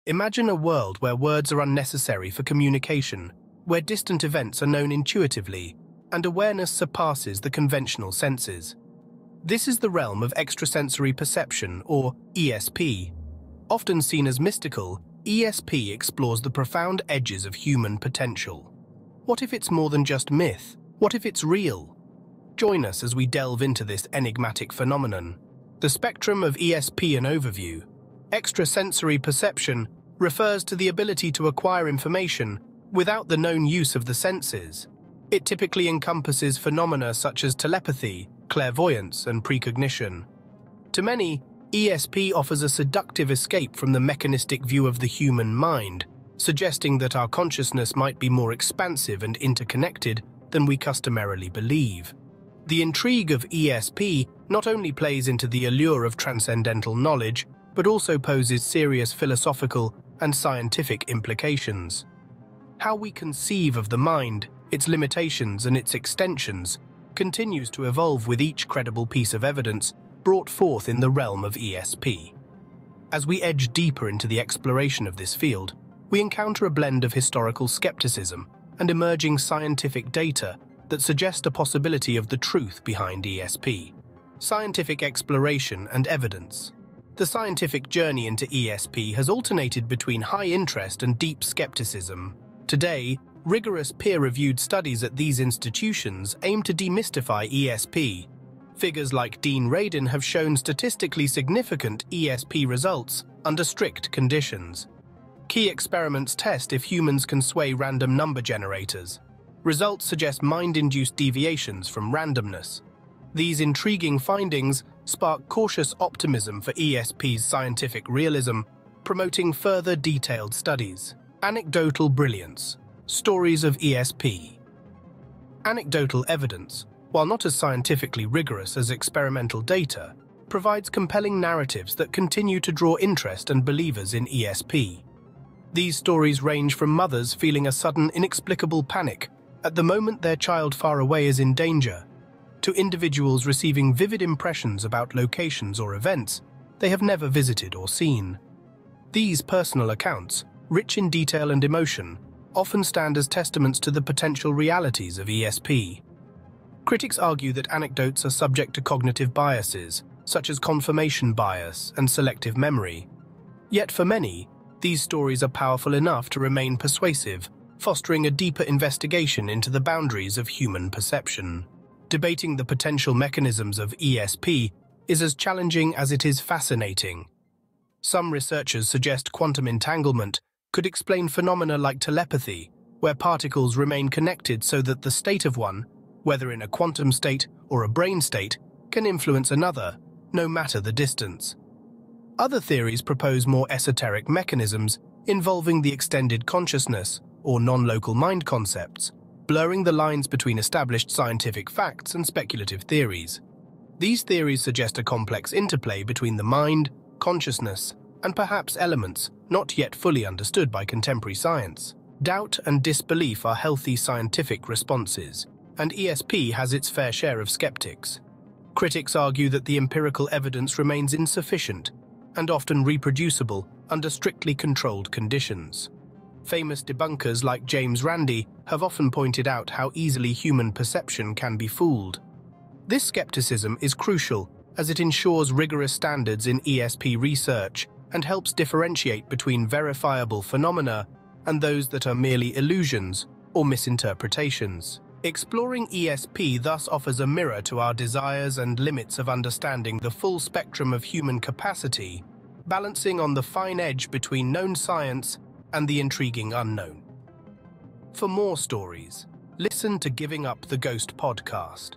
Imagine a world where words are unnecessary for communication, where distant events are known intuitively, and awareness surpasses the conventional senses. This is the realm of extrasensory perception, or ESP. Often seen as mystical, ESP explores the profound edges of human potential. What if it's more than just myth? What if it's real? Join us as we delve into this enigmatic phenomenon. The spectrum of ESP and overview. Extrasensory perception refers to the ability to acquire information without the known use of the senses. It typically encompasses phenomena such as telepathy, clairvoyance, and precognition. To many, ESP offers a seductive escape from the mechanistic view of the human mind, suggesting that our consciousness might be more expansive and interconnected than we customarily believe. The intrigue of ESP not only plays into the allure of transcendental knowledge, but also poses serious philosophical and scientific implications. How we conceive of the mind, its limitations and its extensions, continues to evolve with each credible piece of evidence brought forth in the realm of ESP. As we edge deeper into the exploration of this field, we encounter a blend of historical skepticism and emerging scientific data that suggest a possibility of the truth behind ESP. Scientific exploration and evidence. The scientific journey into ESP has alternated between high interest and deep skepticism. Today, rigorous peer-reviewed studies at these institutions aim to demystify ESP. Figures like Dean Radin have shown statistically significant ESP results under strict conditions. Key experiments test if humans can sway random number generators. Results suggest mind-induced deviations from randomness. These intriguing findings spark cautious optimism for ESP's scientific realism, promoting further detailed studies. Anecdotal brilliance. Stories of ESP. Anecdotal evidence, while not as scientifically rigorous as experimental data, provides compelling narratives that continue to draw interest and believers in ESP. These stories range from mothers feeling a sudden, inexplicable panic at the moment their child far away is in danger, to individuals receiving vivid impressions about locations or events they have never visited or seen. These personal accounts, rich in detail and emotion, often stand as testaments to the potential realities of ESP. Critics argue that anecdotes are subject to cognitive biases, such as confirmation bias and selective memory. Yet for many, these stories are powerful enough to remain persuasive, fostering a deeper investigation into the boundaries of human perception. Debating the potential mechanisms of ESP is as challenging as it is fascinating. Some researchers suggest quantum entanglement could explain phenomena like telepathy, where particles remain connected so that the state of one, whether in a quantum state or a brain state, can influence another, no matter the distance. Other theories propose more esoteric mechanisms involving the extended consciousness or non-local mind concepts, blurring the lines between established scientific facts and speculative theories. These theories suggest a complex interplay between the mind, consciousness, and perhaps elements not yet fully understood by contemporary science. Doubt and disbelief are healthy scientific responses, and ESP has its fair share of skeptics. Critics argue that the empirical evidence remains insufficient and often reproducible under strictly controlled conditions. Famous debunkers like James Randi have often pointed out how easily human perception can be fooled. This skepticism is crucial as it ensures rigorous standards in ESP research and helps differentiate between verifiable phenomena and those that are merely illusions or misinterpretations. Exploring ESP thus offers a mirror to our desires and limits of understanding the full spectrum of human capacity, balancing on the fine edge between known science and the intriguing unknown. For more stories, listen to Giving Up the Ghost podcast.